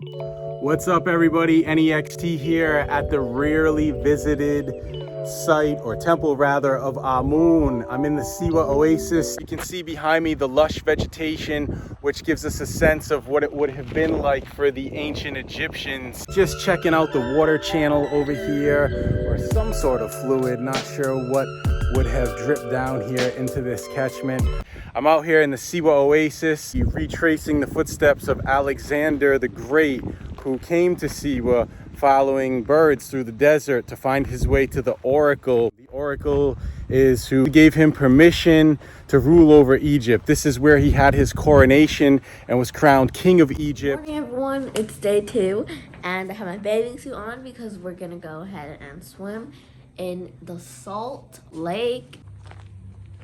What's up, everybody? Anyextee here at the rarely visited site, or temple rather, of Amun. I'm in the Siwa Oasis. You can see behind me the lush vegetation, which gives us a sense of what it would have been like for the ancient Egyptians. Just checking out the water channel over here, or some sort of fluid, not sure what would have dripped down here into this catchment. I'm out here in the Siwa Oasis, retracing the footsteps of Alexander the Great, who came to Siwa following birds through the desert to find his way to the oracle. The oracle is who gave him permission to rule over Egypt. This is where he had his coronation and was crowned king of Egypt. Good morning, everyone. It's day 2 and I have my bathing suit on because we're gonna go ahead and swim in the Salt Lake.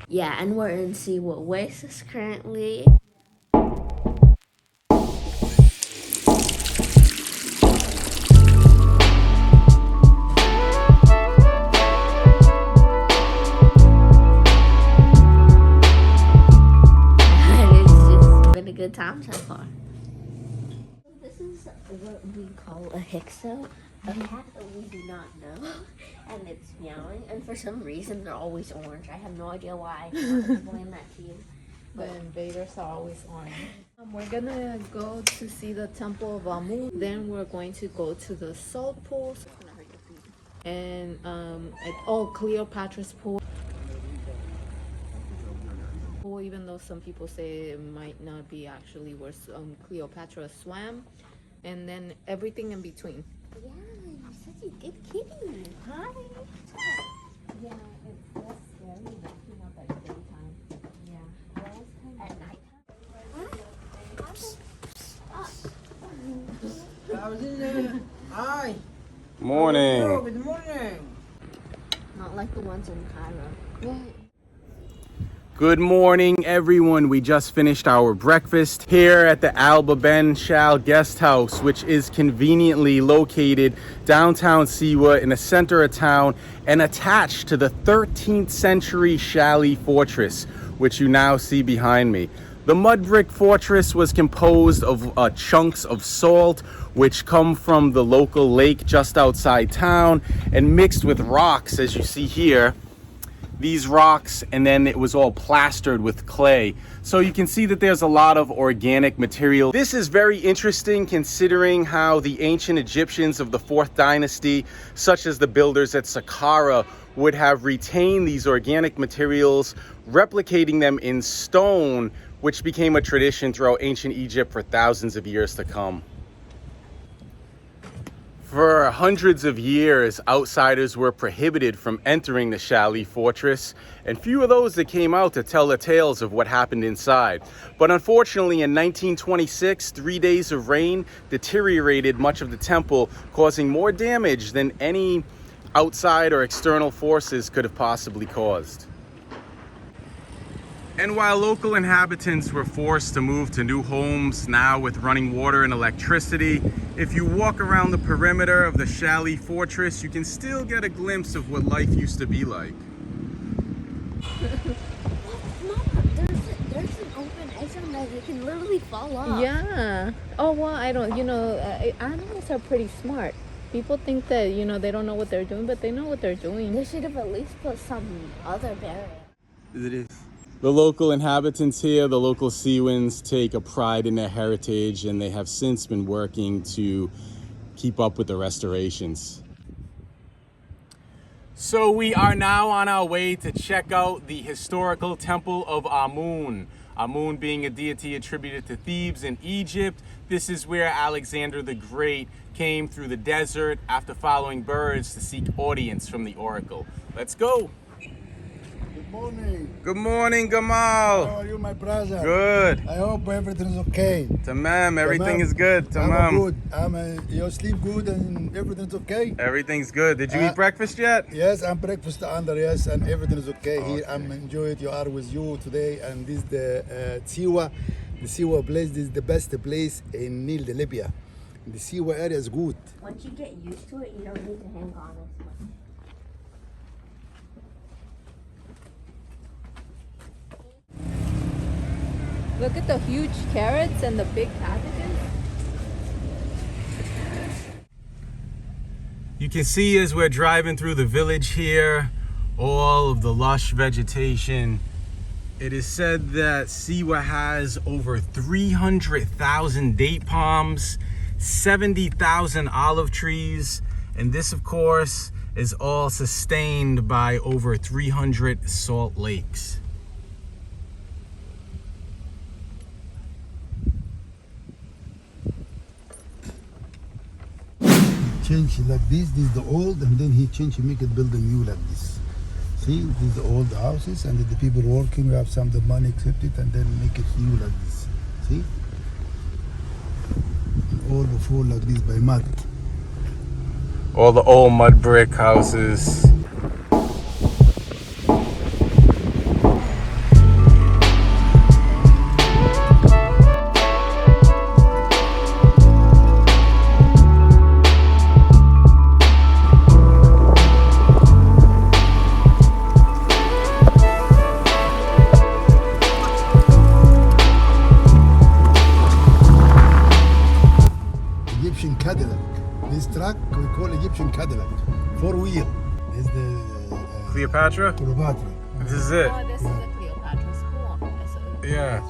Yeah, and we're in Siwa Oasis currently. A good time so far. This is what we call a hixo, a cat that we do not know, and it's meowing, and for some reason they're always orange. I have no idea why. I can explain that to you. The invaders are always orange. We're gonna go to see the temple of Amun. Then we're going to go to the salt pools and Cleopatra's pool. Even though some people say it might not be actually where Cleopatra swam, and then everything in between. Yeah, you're such a good kitty. Hi. Yeah, it's less scary waking up at daytime. Yeah, At night. I was in there. Hi. Morning. Oh, good morning. Not like the ones in Cairo. What? Good morning, everyone. We just finished our breakfast here at the Alba Ben Shal Guest House, which is conveniently located downtown Siwa in the center of town and attached to the 13th century Shali fortress, which you now see behind me. The mud brick fortress was composed of chunks of salt, which come from the local lake just outside town, and mixed with rocks, as you see here. These rocks, and then it was all plastered with clay. So you can see that there's a lot of organic material. This is very interesting considering how the ancient Egyptians of the 4th dynasty, such as the builders at Saqqara, would have retained these organic materials, replicating them in stone, which became a tradition throughout ancient Egypt for thousands of years to come. For hundreds of years, outsiders were prohibited from entering the Shali fortress, and few of those that came out to tell the tales of what happened inside. But unfortunately, in 1926, 3 days of rain deteriorated much of the temple, causing more damage than any outside or external forces could have possibly caused. And while local inhabitants were forced to move to new homes now with running water and electricity, if you walk around the perimeter of the Shali fortress, you can still get a glimpse of what life used to be like. There's an open exit that you can literally fall off. Yeah. Oh well, I don't. Animals are pretty smart. People think that they don't know what they're doing, but they know what they're doing. They should have at least put some other barrier. It is. The local inhabitants here, the local Siwans, take a pride in their heritage, and they have since been working to keep up with the restorations. So we are now on our way to check out the historical temple of Amun. Amun being a deity attributed to Thebes in Egypt. This is where Alexander the Great came through the desert after following birds to seek audience from the oracle. Let's go. Good morning. Good morning, Gamal. How are you, my brother? Good. I hope everything is okay. Tamam, everything Tamam. is good. I'm Tamam. good. You sleep good and everything's okay? Everything's good. Did you eat breakfast yet? Yes, I'm breakfast under, yes, and everything is okay here. I'm enjoying you are with you today, and this is the Siwa. The Siwa place, this is the best place in Nile, Libya. The Siwa area is good. Once you get used to it, you don't need to hang on as much. Look at the huge carrots and the big cabbages. You can see as we're driving through the village here, all of the lush vegetation. It is said that Siwa has over 300,000 date palms, 70,000 olive trees, and this of course is all sustained by over 300 salt lakes. Change it like this is the old, and then he change, he make it build a new like this. See, these are the old houses, and the people working, we have some of the money accepted, and then make it new like this. See? All before like this by mud. All the old mud brick houses. Egyptian Cadillac. This truck we call Egyptian Cadillac. 4-wheel. This is the Cleopatra? Cleopatra. This is it. Oh, this is the Cleopatra school. Yeah.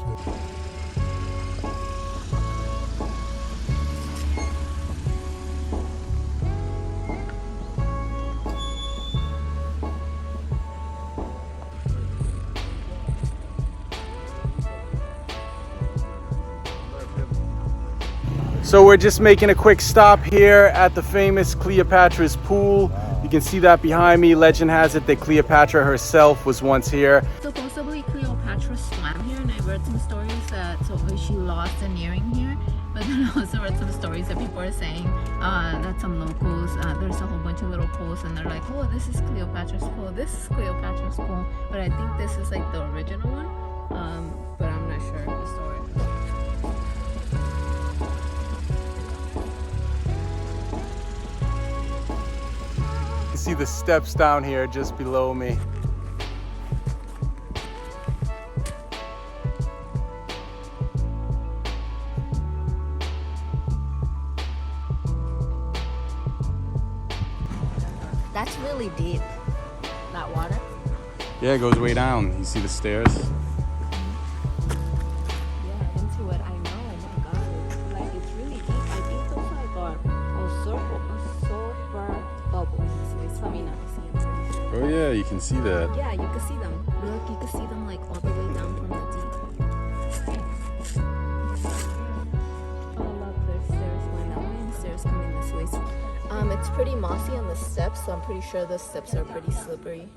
So we're just making a quick stop here at the famous Cleopatra's pool. You can see that behind me. Legend has it that Cleopatra herself was once here. Supposedly Cleopatra swam here, and I read some stories that she lost an earring here. But then I also read some stories that people are saying that some locals, there's a whole bunch of little pools, and they're like, oh, this is Cleopatra's pool, this is Cleopatra's pool. But I think this is like the original one, but I'm not sure of the story. You see the steps down here just below me. That's really deep. That water. Yeah, it goes way down. You see the stairs? Yeah, into it. I know. Oh my god, like it's really deep. I think those like are sulfur bubbles. It's coming up. Oh yeah, you can see that. Yeah, you can see them. Look, you can see them like all the way down from the deep. Oh look, there's stairs going that way and stairs coming this way. So, it's pretty mossy on the steps, so I'm pretty sure the steps are pretty slippery.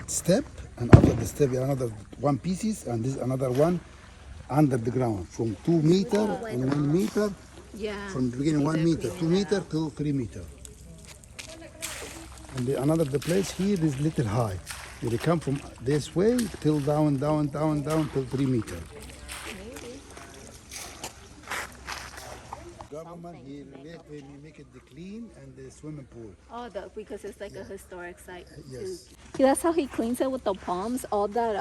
Step, and after the step another one pieces, and this another one under the ground from 2 meter and 1 meter. Yeah. From the beginning 1 meter, 2 meter to 3 meter. And the place here is little high. They come from this way till down till 3 meter. Government here make it the clean and the swimming pool. Oh, because it's like a historic site. Yes. See, that's how he cleans it with the palms. All that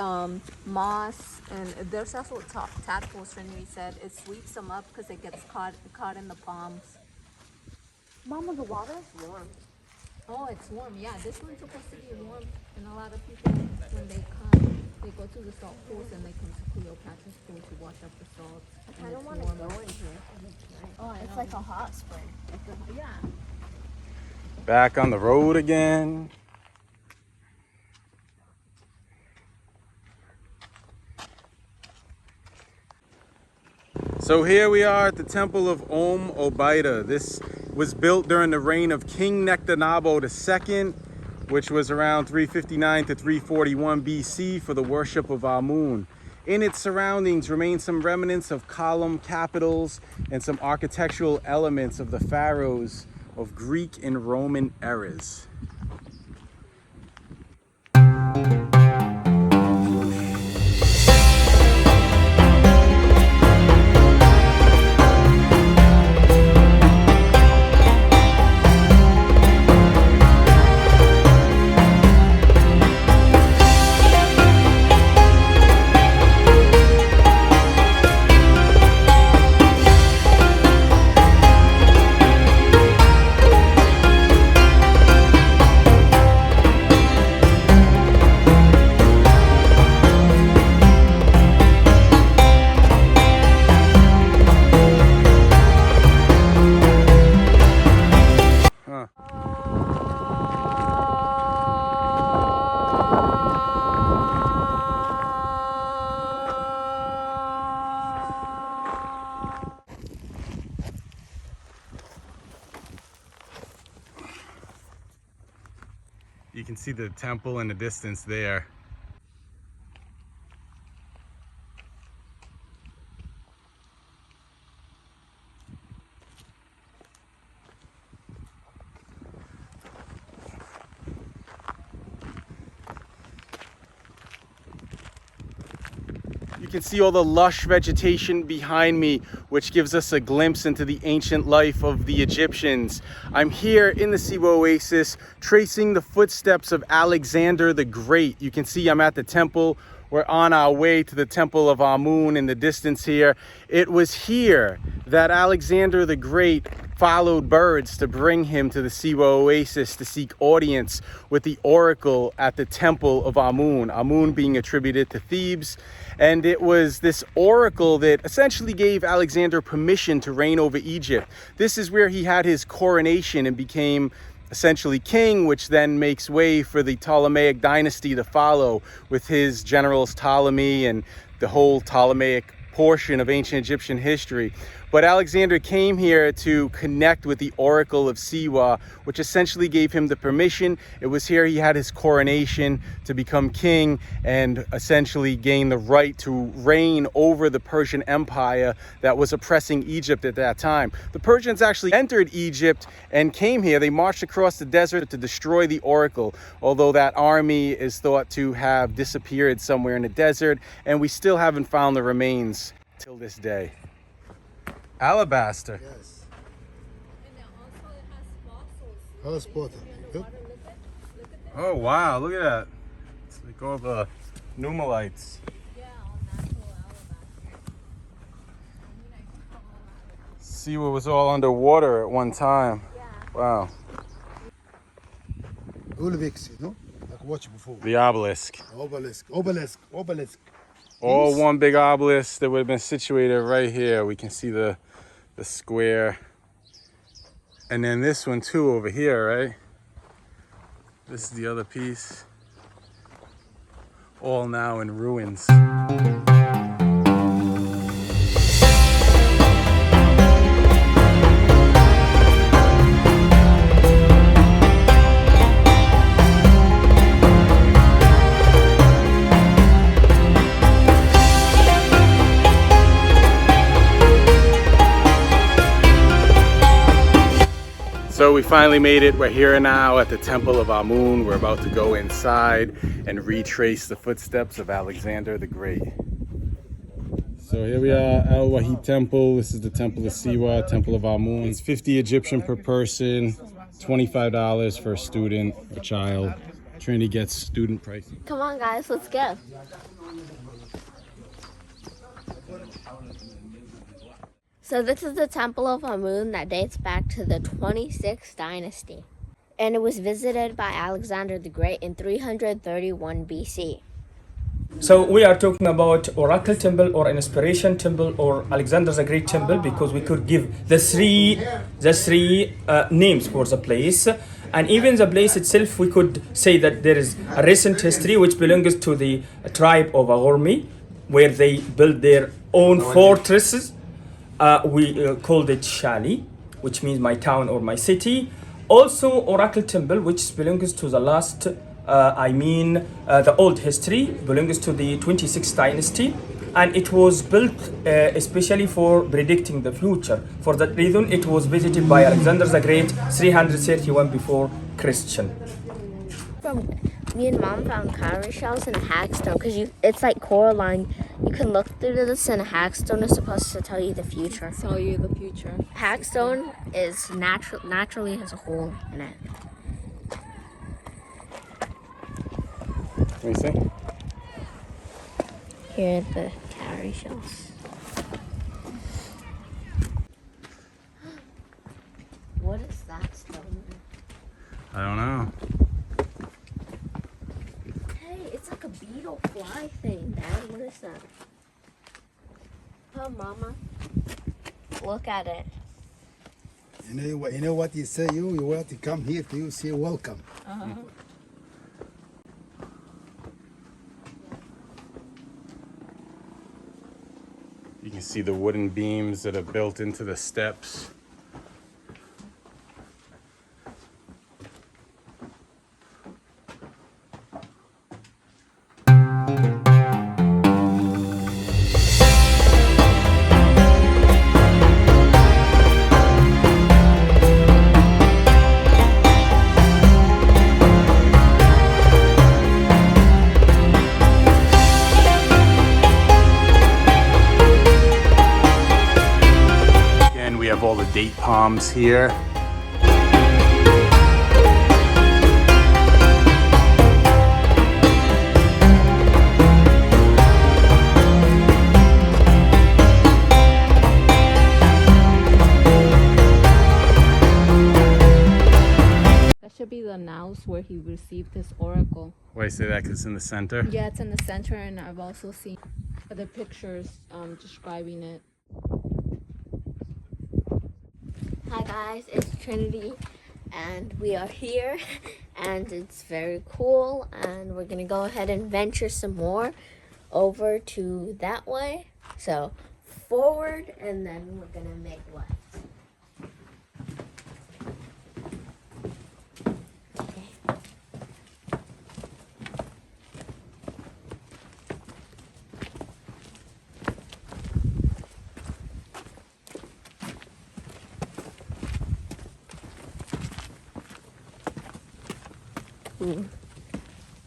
moss, and there's also tadpoles. Trinity said it sweeps them up because it gets caught in the palms. Mama, the water is warm. Oh, it's warm. Yeah, this one's supposed to be warm. And a lot of people, when they come, they go to the salt pools and they come to Cleopatra's pool to wash up the salt. I don't want to go in here. Oh, It's like a hot spring. yeah. Back on the road again. So here we are at the temple of Obaida. This was built during the reign of King Nectanebo II, which was around 359 to 341 BC for the worship of Amun. In its surroundings remain some remnants of column capitals and some architectural elements of the pharaohs of Greek and Roman eras. You can see the temple in the distance there. You can see all the lush vegetation behind me, which gives us a glimpse into the ancient life of the Egyptians. I'm here in the Siwa Oasis, tracing the footsteps of Alexander the Great. You can see I'm at the temple. We're on our way to the temple of Amun in the distance here. It was here that Alexander the Great followed birds to bring him to the Siwa Oasis to seek audience with the oracle at the temple of Amun. Amun being attributed to Thebes. And it was this oracle that essentially gave Alexander permission to reign over Egypt. This is where he had his coronation and became essentially king, which then makes way for the Ptolemaic dynasty to follow with his generals Ptolemy and the whole Ptolemaic portion of ancient Egyptian history. But Alexander came here to connect with the oracle of Siwa, which essentially gave him the permission. It was here he had his coronation to become king and essentially gain the right to reign over the Persian Empire that was oppressing Egypt at that time. The Persians actually entered Egypt and came here. They marched across the desert to destroy the oracle, although that army is thought to have disappeared somewhere in the desert, and we still haven't found the remains till this day. Alabaster. Yes. And then also it has fossils. How spotted? Good. Oh wow, look at that. It's like all the nummulites. Yeah, all natural alabaster. Siwa was all underwater at one time. Yeah. Wow. Ulvix, you know? Like watch before. The obelisk. Obelisk. All Yes. one big obelisk that would have been situated right here. We can see the square. And then this one too over here, right? This is the other piece. All now in ruins. So we finally made it. We're here now at the Temple of Amun. We're about to go inside and retrace the footsteps of Alexander the Great. So here we are, Al Wahid Temple. This is the Temple of Siwa, Temple of Amun. It's 50 Egyptian per person, $25 for a student or child. Trinity gets student pricing. Come on, guys, let's go. So this is the Temple of Amun that dates back to the 26th dynasty. And it was visited by Alexander the Great in 331 BC. So we are talking about Oracle Temple or Inspiration Temple or Alexander the Great Temple because we could give the three names for the place. And even the place itself, we could say that there is a recent history which belongs to the tribe of Agormi, where they built their own fortresses. We called it Shali, which means my town or my city. Also Oracle Temple, which belongs to the last, the old history, belongs to the 26th dynasty. And it was built especially for predicting the future. For that reason, it was visited by Alexander the Great 331 before Christian. Me and Mom found cowrie shells in a hackstone because it's like coralline. You can look through this, and a hackstone is supposed to tell you the future. Tell you the future. Hackstone is naturally has a hole in it. Let me see. Here are the cowrie shells. What is that stone? I don't know. Hey, it's like a beetle fly thing, Dad. What is that? Oh, Mama. Look at it. You know what you say? You want to come here to you say welcome. You can see the wooden beams that are built into the steps. palms here. That should be the house where he received his oracle. Why say that? Because it's in the center? Yeah, it's in the center, and I've also seen the pictures describing it. Hi guys, it's Trinity, and we are here, and it's very cool, and we're gonna go ahead and venture some more over to that way. So forward, and then we're gonna make left. Okay.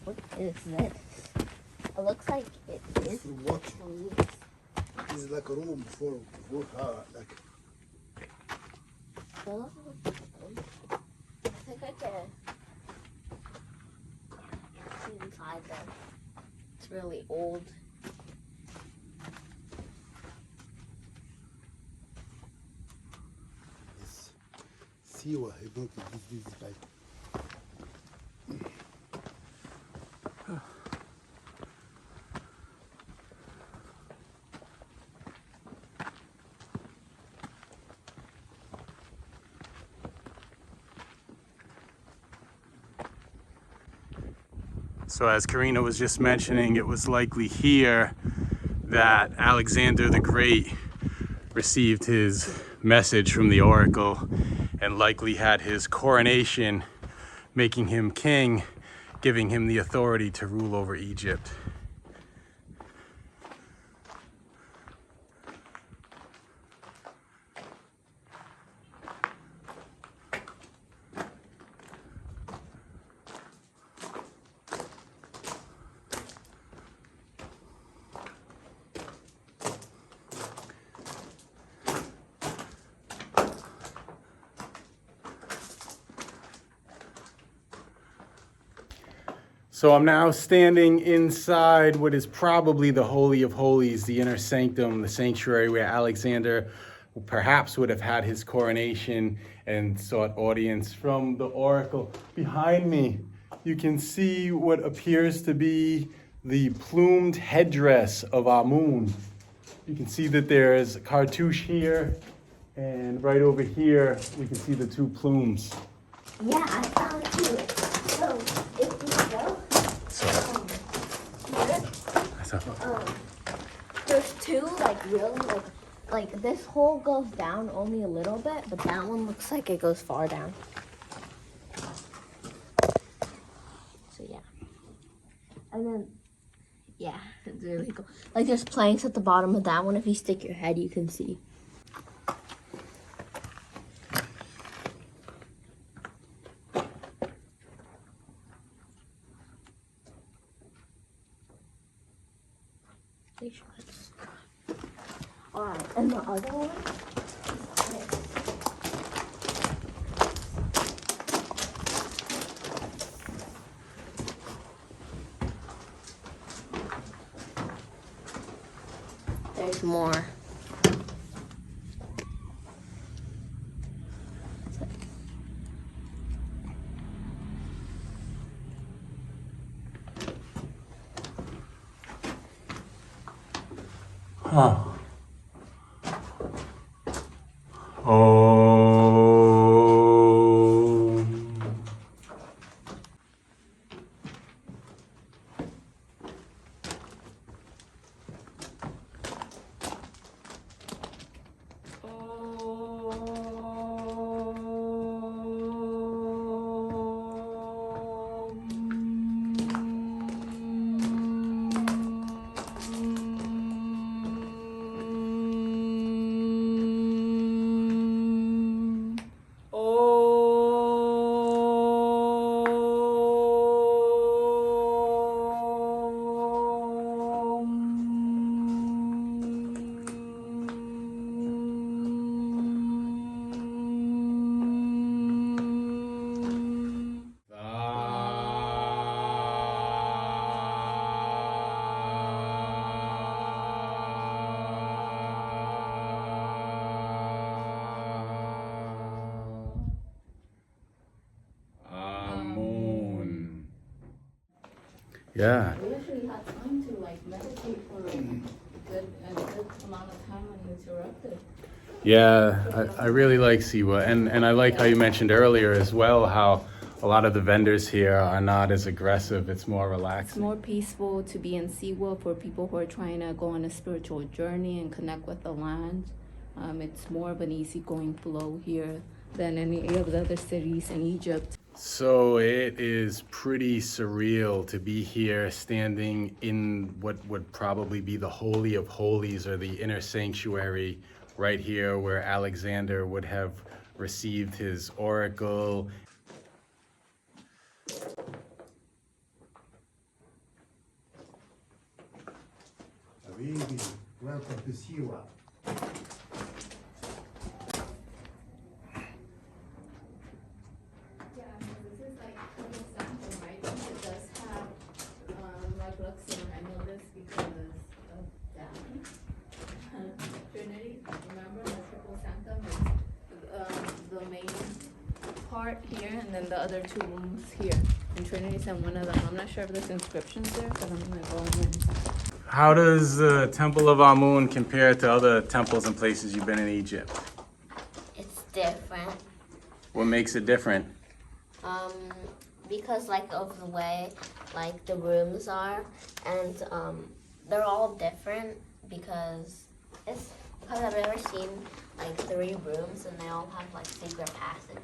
What is this? It looks like it is What? trees. This is like a room for like. Oh, I think I can see inside there. It's really old. Yes. Siwa, he built this like. So as Karina was just mentioning, it was likely here that Alexander the Great received his message from the oracle and likely had his coronation, making him king, giving him the authority to rule over Egypt. So I'm now standing inside what is probably the Holy of Holies, the inner sanctum, the sanctuary where Alexander perhaps would have had his coronation and sought audience from the oracle. Behind me, you can see what appears to be the plumed headdress of Amun. You can see that there is a cartouche here, and right over here, we can see the two plumes. Yeah, I found two. So if we go, there's two like really like this hole goes down only a little bit, but that one looks like it goes far down. So yeah, and then yeah, it's really cool. Like there's planks at the bottom of that one. If you stick your head, you can see. Alright, and the other one there's more. Huh. Oh. Yeah. We actually had time to like meditate for a good amount of time uninterrupted. Yeah, I really like Siwa, and I like how you mentioned earlier as well how a lot of the vendors here are not as aggressive. It's more relaxed. It's more peaceful to be in Siwa for people who are trying to go on a spiritual journey and connect with the land. It's more of an easygoing flow here than any of the other cities in Egypt. So it is pretty surreal to be here standing in what would probably be the Holy of Holies or the inner sanctuary right here where Alexander would have received his oracle. Welcome to Siwa. This is like a sample, right? It does have like Luxor. I know this because of that. Trinity, remember the triple sanctum is the main part here, and then the other two rooms here. And Trinity's in one of them. I'm not sure if there's inscriptions there, but I'm gonna go in. How does the Temple of Amun compare to other temples and places you've been in Egypt? It's different. What makes it different? Because like of the way like the rooms are, and they're all different because I've ever seen like 3 rooms and they all have like secret passageways.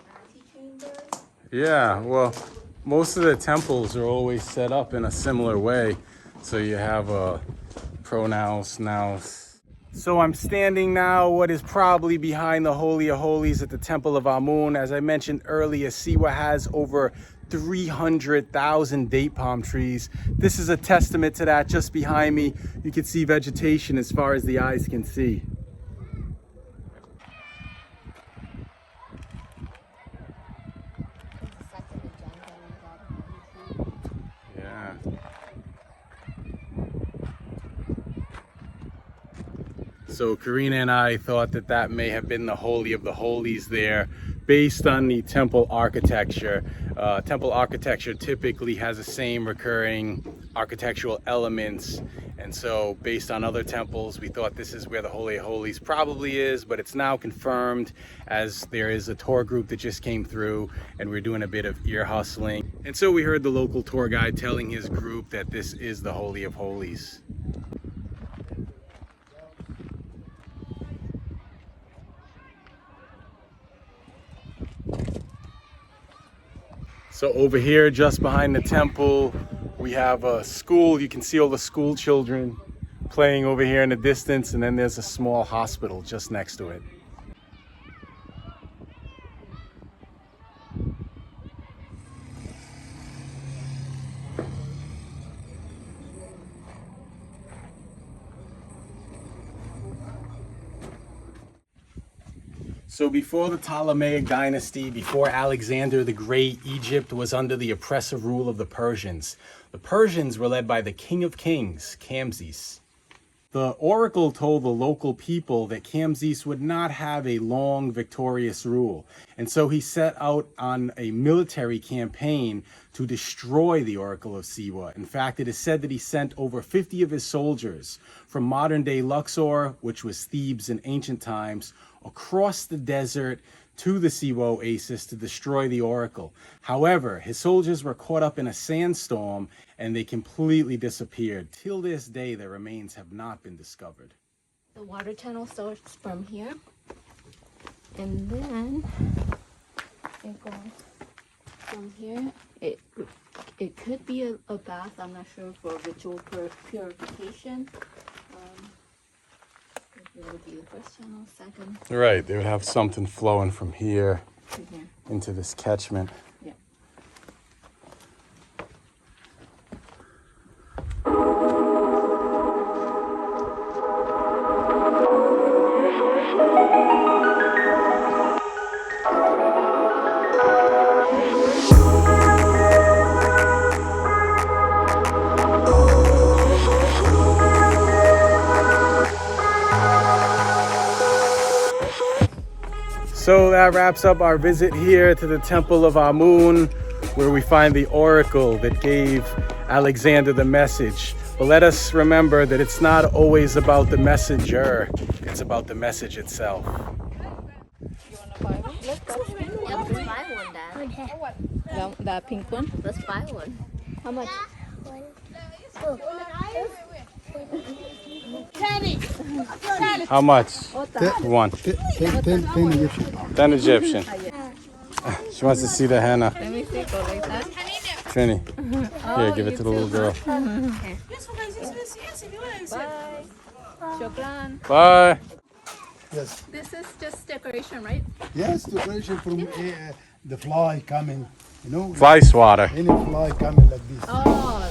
Antechambers. Yeah, well, most of the temples are always set up in a similar way. So you have a pronaos, naos. So I'm standing now what is probably behind the Holy of Holies at the Temple of Amun. As I mentioned earlier, Siwa has over 300,000 date palm trees. This is a testament to that. Just behind me, you can see vegetation as far as the eyes can see. Yeah. So Karina and I thought that that may have been the Holy of the Holies there based on the temple architecture. Temple architecture typically has the same recurring architectural elements. And so based on other temples, we thought this is where the Holy of Holies probably is, but it's now confirmed as there is a tour group that just came through and we're doing a bit of ear hustling. And so we heard the local tour guide telling his group that this is the Holy of Holies. So over here, just behind the temple, we have a school. You can see all the school children playing over here in the distance, and then there's a small hospital just next to it. So before the Ptolemaic dynasty, before Alexander the Great, Egypt was under the oppressive rule of the Persians. The Persians were led by the King of Kings, Camses. The oracle told the local people that Camses would not have a long, victorious rule. And so he set out on a military campaign to destroy the oracle of Siwa. In fact, it is said that he sent over 50 of his soldiers from modern-day Luxor, which was Thebes in ancient times, across the desert to the Siwa Oasis to destroy the oracle. However, his soldiers were caught up in a sandstorm and they completely disappeared. Till this day, their remains have not been discovered. The water channel starts from here, and then it goes from here. It could be a bath. I'm not sure, for ritual purification. It would be the first channel, second. Right, they would have something flowing from here To here. into this catchment. Yeah. So that wraps up our visit here to the Temple of Amun. where we find the oracle that gave Alexander the message. But let us remember that it's not always about the messenger, it's about the message itself. Yeah, let's buy one, Dad. That pink one. Let's buy one. How much? How much? Ota. One. 10 Egyptian. 10 Egyptian. She wants to see the henna. Let me see. Go like that. Trini, here, give it to the little girl. Bye. Shukran. Bye. Yes. This is just decoration, right? Yes, decoration from the fly coming, you know. Fly swatter. Any fly coming like this. Oh,